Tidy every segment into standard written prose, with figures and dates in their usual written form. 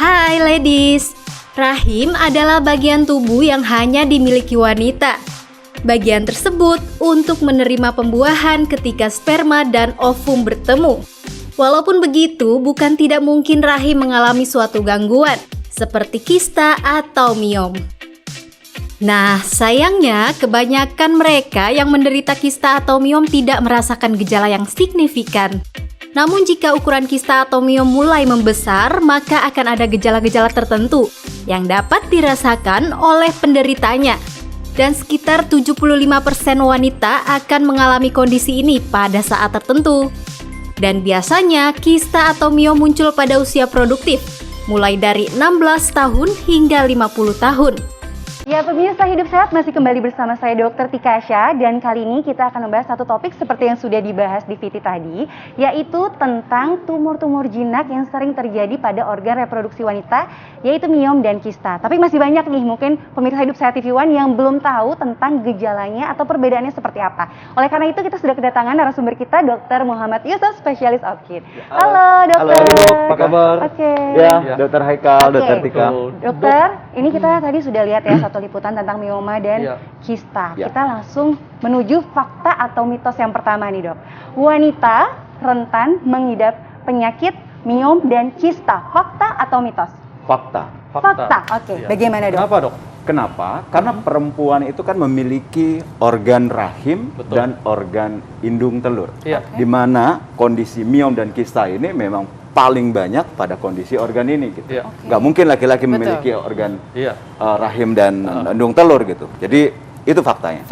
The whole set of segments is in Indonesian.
Hai ladies, rahim adalah bagian tubuh yang hanya dimiliki wanita. Bagian tersebut untuk menerima pembuahan ketika sperma dan ovum bertemu. Walaupun begitu, bukan tidak mungkin rahim mengalami suatu gangguan, seperti kista atau miom. Nah, sayangnya kebanyakan mereka yang menderita kista atau miom tidak merasakan gejala yang signifikan. Namun jika ukuran kista atau miom mulai membesar, maka akan ada gejala-gejala tertentu yang dapat dirasakan oleh penderitanya. Dan sekitar 75% wanita akan mengalami kondisi ini pada saat tertentu. Dan biasanya kista atau miom muncul pada usia produktif, mulai dari 16 tahun hingga 50 tahun. Ya, pemirsa Hidup Sehat masih kembali bersama saya Dr. Tikasha, dan kali ini kita akan membahas satu topik seperti yang sudah dibahas di VT tadi, yaitu tentang tumor-tumor jinak yang sering terjadi pada organ reproduksi wanita, yaitu miom dan kista. Tapi masih banyak nih mungkin pemirsa Hidup Sehat TV One yang belum tahu tentang gejalanya atau perbedaannya seperti apa. Oleh karena itu kita sudah kedatangan narasumber kita, Dr. Muhammad Yusuf, spesialis OB/GYN. Halo dokter. Halo Dok, apa kabar? Oke. Ya, Dokter Haikal, Dokter Tika. Dokter, ini kita tadi sudah lihat ya satu liputan tentang mioma dan kista. Kita langsung menuju fakta atau mitos yang pertama nih dok. Wanita rentan mengidap penyakit miom dan kista. Fakta atau mitos? Fakta. Oke. Bagaimana dok? Kenapa dok? Kenapa? Karena perempuan itu kan memiliki organ rahim dan organ indung telur. Di mana kondisi miom dan kista ini memang paling banyak pada kondisi organ ini gitu. Nggak mungkin laki-laki memiliki organ rahim dan indung telur gitu. Jadi itu faktanya.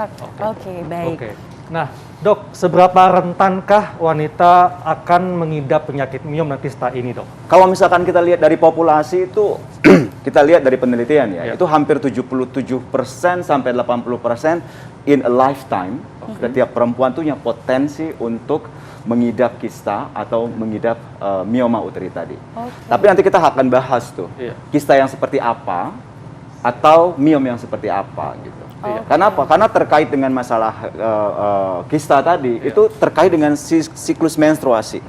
Oke, baik. Nah, dok, seberapa rentankah wanita akan mengidap penyakit miom dan kista ini, dok? Kalau misalkan kita lihat dari populasi itu, kita lihat dari penelitian ya, itu hampir 77% sampai 80% in a lifetime. Setiap perempuan punya potensi untuk mengidap kista atau mengidap mioma uteri tadi. Tapi nanti kita akan bahas tuh, kista yang seperti apa atau miom yang seperti apa gitu. Karena apa? Karena terkait dengan masalah kista tadi, itu terkait dengan siklus menstruasi.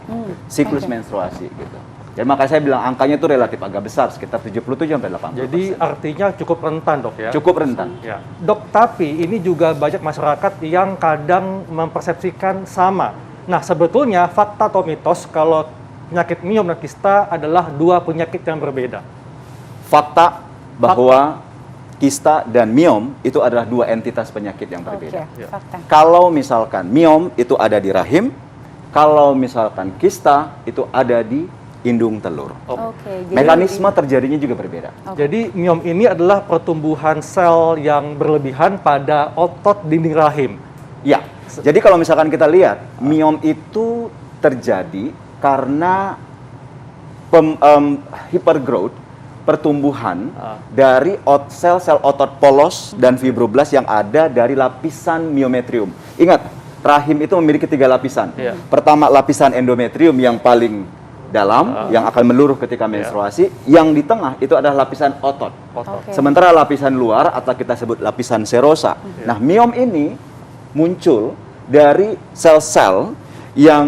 Siklus menstruasi gitu. Jadi makanya saya bilang angkanya itu relatif agak besar, sekitar 77 sampai 80%. Jadi artinya cukup rentan, dok ya? Cukup rentan. Ya. Dok, tapi ini juga banyak masyarakat yang kadang mempersepsikan sama. Nah, sebetulnya fakta atau mitos kalau penyakit miom dan kista adalah dua penyakit yang berbeda. Fakta bahwa kista dan miom itu adalah dua entitas penyakit yang berbeda. Fakta. Kalau misalkan miom itu ada di rahim, kalau misalkan kista itu ada di indung telur. Mekanisme terjadinya juga berbeda. Jadi miom ini adalah pertumbuhan sel yang berlebihan pada otot dinding rahim. Ya, jadi kalau misalkan kita lihat, miom itu terjadi karena hypergrowth, pertumbuhan dari sel-sel otot polos dan fibroblast yang ada dari lapisan miometrium. Ingat, rahim itu memiliki 3 lapisan. Pertama, lapisan endometrium yang paling dalam, yang akan meluruh ketika menstruasi. Yang di tengah itu adalah lapisan otot. Sementara lapisan luar atau kita sebut lapisan serosa. Nah, miom ini muncul dari sel-sel yang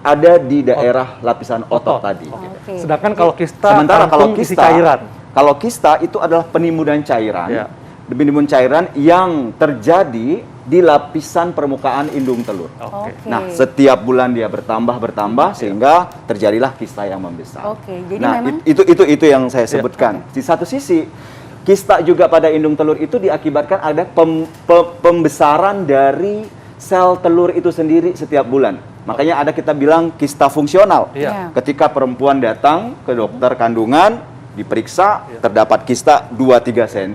ada di daerah lapisan otot tadi. Sedangkan kalau kista, sementara kalau isi cairan. Kalau kista itu adalah penimbunan cairan, penimbunan cairan yang terjadi di lapisan permukaan indung telur. Nah, setiap bulan dia bertambah sehingga terjadilah kista yang membesar. Jadi nah, memang itu yang saya sebutkan. Di satu sisi, kista juga pada indung telur itu diakibatkan ada pembesaran dari sel telur itu sendiri setiap bulan. Makanya ada kita bilang kista fungsional. Ketika perempuan datang ke dokter kandungan, diperiksa, terdapat kista 2-3 cm,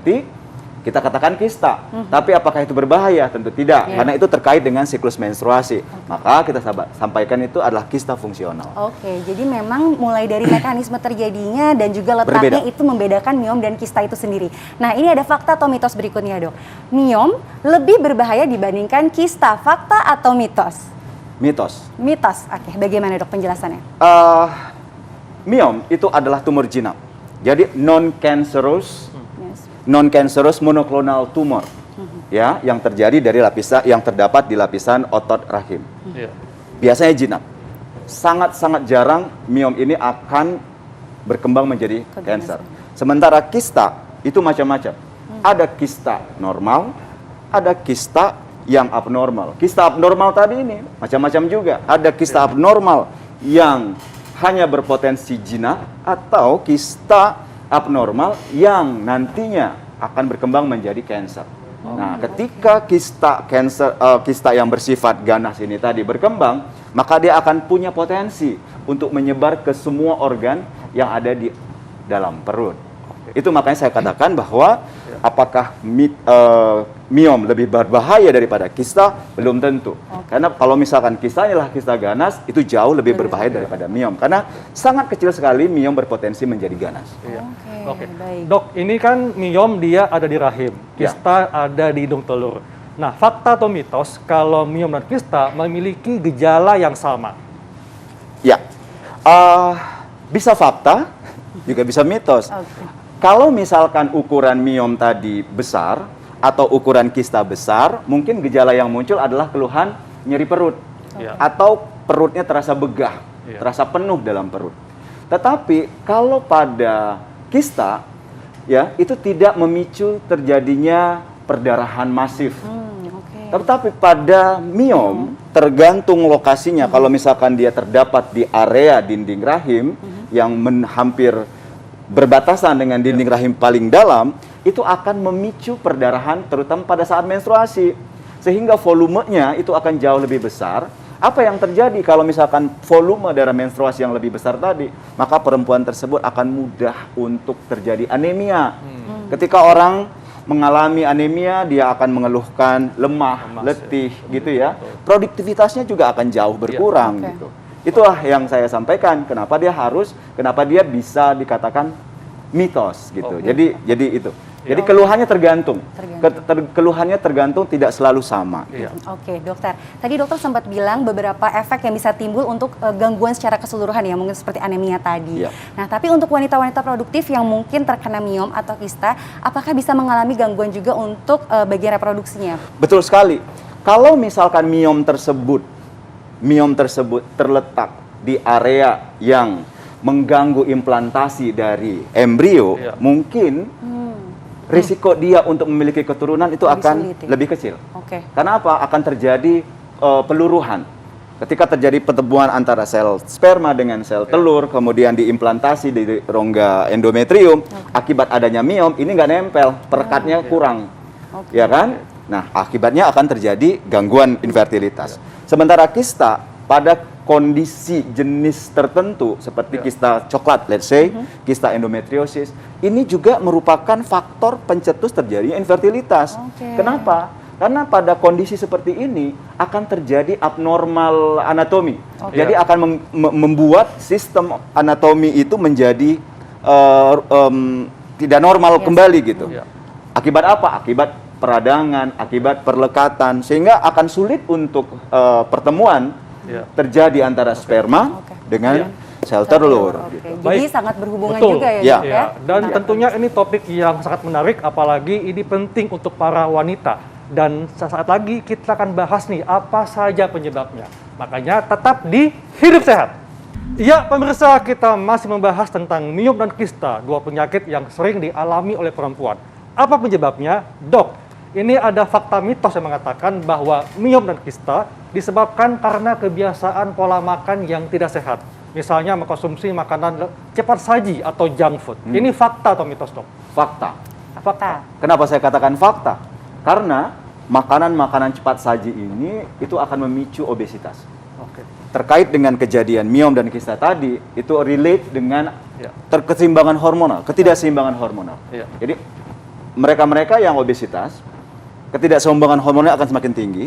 kita katakan kista. Tapi apakah itu berbahaya? Tentu tidak, karena itu terkait dengan siklus menstruasi. Maka kita sampaikan itu adalah kista fungsional. Jadi memang mulai dari mekanisme terjadinya dan juga letaknya itu membedakan miom dan kista itu sendiri. Nah, ini ada fakta atau mitos berikutnya, dok. Miom lebih berbahaya dibandingkan kista. Fakta atau mitos? Mitos. Oke, bagaimana dok penjelasannya? Miom itu adalah tumor jinak. Jadi non-cancerous monoclonal tumor, ya, yang terjadi dari yang terdapat di lapisan otot rahim. Biasanya jinak. Sangat-sangat jarang miom ini akan berkembang menjadi cancer. Sementara kista itu macam-macam. Ada kista normal, ada kista yang abnormal. Kista abnormal tadi ini macam-macam juga. Ada kista abnormal yang hanya berpotensi jinak atau kista abnormal yang nantinya akan berkembang menjadi cancer. Nah, ketika kista yang bersifat ganas ini tadi berkembang, maka dia akan punya potensi untuk menyebar ke semua organ yang ada di dalam perut. Itu makanya saya katakan bahwa apakah miom lebih berbahaya daripada kista? Belum tentu. Karena kalau misalkan kistanya adalah kista ganas, itu jauh lebih berbahaya daripada miom. Karena sangat kecil sekali miom berpotensi menjadi ganas. Oke. Dok, ini kan miom dia ada di rahim, kista ada di hidung telur. Nah, fakta atau mitos kalau miom dan kista memiliki gejala yang sama? Ya, bisa fakta, juga bisa mitos. Kalau misalkan ukuran miom tadi besar atau ukuran kista besar, mungkin gejala yang muncul adalah keluhan nyeri perut atau perutnya terasa begah, terasa penuh dalam perut. Tetapi kalau pada kista, ya itu tidak memicu terjadinya perdarahan masif. Tetapi pada miom tergantung lokasinya. Kalau misalkan dia terdapat di area dinding rahim yang hampir berbatasan dengan dinding rahim paling dalam, itu akan memicu perdarahan terutama pada saat menstruasi. Sehingga volumenya itu akan jauh lebih besar. Apa yang terjadi kalau misalkan volume darah menstruasi yang lebih besar tadi? Maka perempuan tersebut akan mudah untuk terjadi anemia. Ketika orang mengalami anemia, dia akan mengeluhkan lemah, letih, gitu ya. Produktivitasnya juga akan jauh berkurang, gitu. Itulah yang saya sampaikan. Kenapa dia bisa dikatakan mitos, gitu. Jadi itu. Jadi keluhannya tergantung. Keluhannya tergantung, tidak selalu sama. Oke, dokter. Tadi dokter sempat bilang beberapa efek yang bisa timbul untuk gangguan secara keseluruhan ya, mungkin seperti anemia tadi. Nah, tapi untuk wanita-wanita produktif yang mungkin terkena miom atau kista, apakah bisa mengalami gangguan juga untuk bagian reproduksinya? Betul sekali. Kalau misalkan miom tersebut terletak di area yang mengganggu implantasi dari embrio, mungkin risiko dia untuk memiliki keturunan itu akan lebih kecil. Karena apa? Akan terjadi peluruhan. Ketika terjadi pertemuan antara sel sperma dengan sel telur, kemudian diimplantasi di rongga endometrium, akibat adanya miom, ini nggak nempel, perekatnya kurang. Ya kan? Nah, akibatnya akan terjadi gangguan infertilitas. Sementara kista, pada kondisi jenis tertentu seperti kista coklat, let's say, kista endometriosis, ini juga merupakan faktor pencetus terjadinya infertilitas. Kenapa? Karena pada kondisi seperti ini akan terjadi abnormal anatomi. Jadi akan membuat sistem anatomi itu menjadi tidak normal kembali gitu. Akibat apa? Akibat peradangan, akibat perlekatan, sehingga akan sulit untuk pertemuan terjadi antara sperma dengan sel telur. Jadi sangat berhubungan juga ya, Dok, ya? Dan tentunya ini topik yang sangat menarik, apalagi ini penting untuk para wanita. Dan sesaat lagi kita akan bahas nih apa saja penyebabnya. Makanya tetap di Hidup Sehat. Ya, pemirsa, kita masih membahas tentang miom dan kista, dua penyakit yang sering dialami oleh perempuan. Apa penyebabnya? Dok, ini ada fakta mitos yang mengatakan bahwa miom dan kista disebabkan karena kebiasaan pola makan yang tidak sehat. Misalnya mengkonsumsi makanan cepat saji atau junk food. Ini fakta atau mitos, Dok? Fakta. Kenapa saya katakan fakta? Karena makanan-makanan cepat saji ini itu akan memicu obesitas. Terkait dengan kejadian miom dan kista tadi, itu relate dengan keseimbangan hormonal, ketidakseimbangan hormonal. Jadi mereka-mereka yang obesitas, ketidakseimbangan hormonnya akan semakin tinggi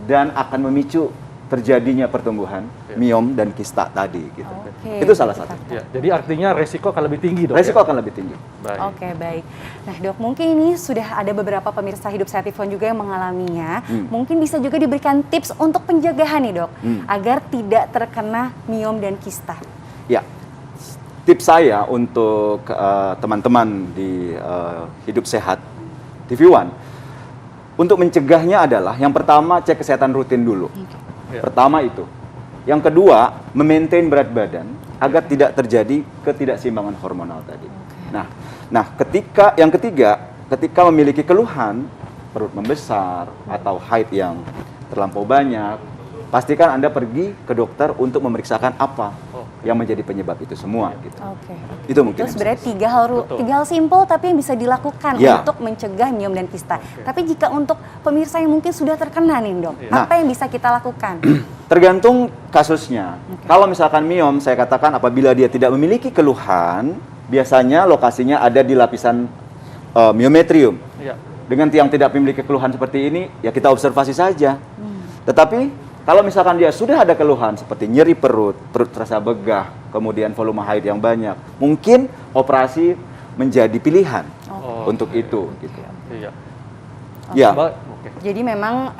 dan akan memicu terjadinya pertumbuhan miom dan kista tadi gitu. Itu salah satu. Jadi artinya resiko akan lebih tinggi, Dok. Resiko akan lebih tinggi. Baik. Nah, Dok, mungkin ini sudah ada beberapa pemirsa Hidup Sehat Telepon juga yang mengalaminya. Mungkin bisa juga diberikan tips untuk pencegahan nih, Dok, agar tidak terkena miom dan kista. Ya. Tips saya untuk teman-teman di Hidup Sehat TV One, untuk mencegahnya adalah yang pertama, cek kesehatan rutin dulu. Pertama itu. Yang kedua, memaintain berat badan agar tidak terjadi ketidakseimbangan hormonal tadi. Nah, yang ketiga, ketika memiliki keluhan perut membesar atau haid yang terlampau banyak, pastikan Anda pergi ke dokter untuk memeriksakan apa yang menjadi penyebab itu semua gitu. Oke. Itu mungkin. Terus sebenarnya tiga hal simpel tapi yang bisa dilakukan Ya. untuk mencegah miom dan kista. Tapi jika untuk pemirsa yang mungkin sudah terkena nih dok, Nah. apa yang bisa kita lakukan? Tergantung kasusnya. Kalau misalkan miom, saya katakan apabila dia tidak memiliki keluhan, biasanya lokasinya ada di lapisan myometrium. Iya. Dengan yang tidak memiliki keluhan seperti ini, ya kita observasi saja. Tetapi kalau misalkan dia sudah ada keluhan seperti nyeri perut, perut terasa begah, kemudian volume haid yang banyak, mungkin operasi menjadi pilihan untuk itu. Gitu. Iya. Ya. Oke. Jadi memang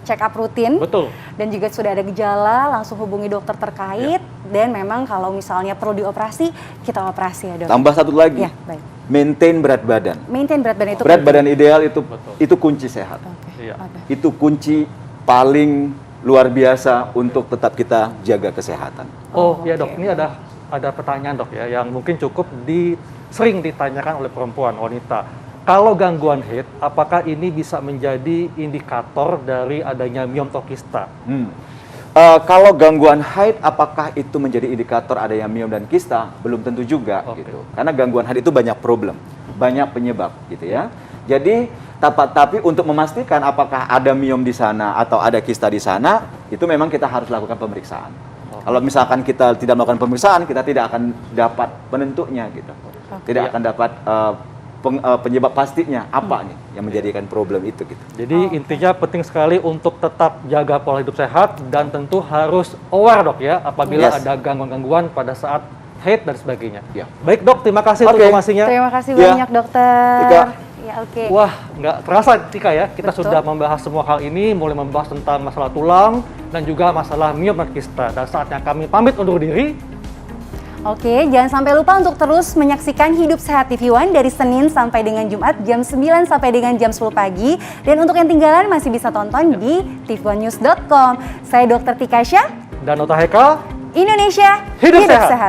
check up rutin. Betul. Dan juga sudah ada gejala, langsung hubungi dokter terkait. Dan memang kalau misalnya perlu dioperasi, kita operasi ya dok. Tambah satu lagi, Ya, baik. maintain berat badan. Maintain berat badan itu Berat penting. badan ideal itu Betul. itu kunci sehat. Oke. Iya. Oke. Itu kunci paling luar biasa untuk tetap kita jaga kesehatan. Oh ya dok, oke. ini ada pertanyaan dok ya yang mungkin cukup sering ditanyakan oleh perempuan wanita. Kalau gangguan haid, apakah ini bisa menjadi indikator dari adanya miom atau kista? Kalau gangguan haid, apakah itu menjadi indikator adanya miom dan kista? Belum tentu juga, Oke. gitu. Karena gangguan haid itu banyak problem, banyak penyebab, gitu ya. Jadi, tapi untuk memastikan apakah ada miom di sana atau ada kista di sana, itu memang kita harus lakukan pemeriksaan. Kalau misalkan kita tidak melakukan pemeriksaan, kita tidak akan dapat penentunya, gitu. Tidak akan dapat penyebab pastinya apa nih yang menjadikan problem itu, gitu. Jadi intinya penting sekali untuk tetap jaga pola hidup sehat dan tentu harus aware dok ya apabila Yes. ada gangguan-gangguan pada saat haid dan sebagainya. Ya. Baik dok, terima kasih Oke. untuk informasinya. Terima kasih Ya. banyak dokter. Tika. Ya oke. Wah, nggak terasa Tika ya, kita Betul. sudah membahas semua hal ini, mulai membahas tentang masalah tulang dan juga masalah miom dan kista. Dan saatnya kami pamit undur diri. Oke, jangan sampai lupa untuk terus menyaksikan Hidup Sehat TV One dari Senin sampai dengan Jumat jam 9 sampai dengan jam 10 pagi. Dan untuk yang tinggalan masih bisa tonton di tv1news.com. Saya Dr. Tika Syah, Dan Nota Heka, Indonesia Hidup Sehat. Sehat.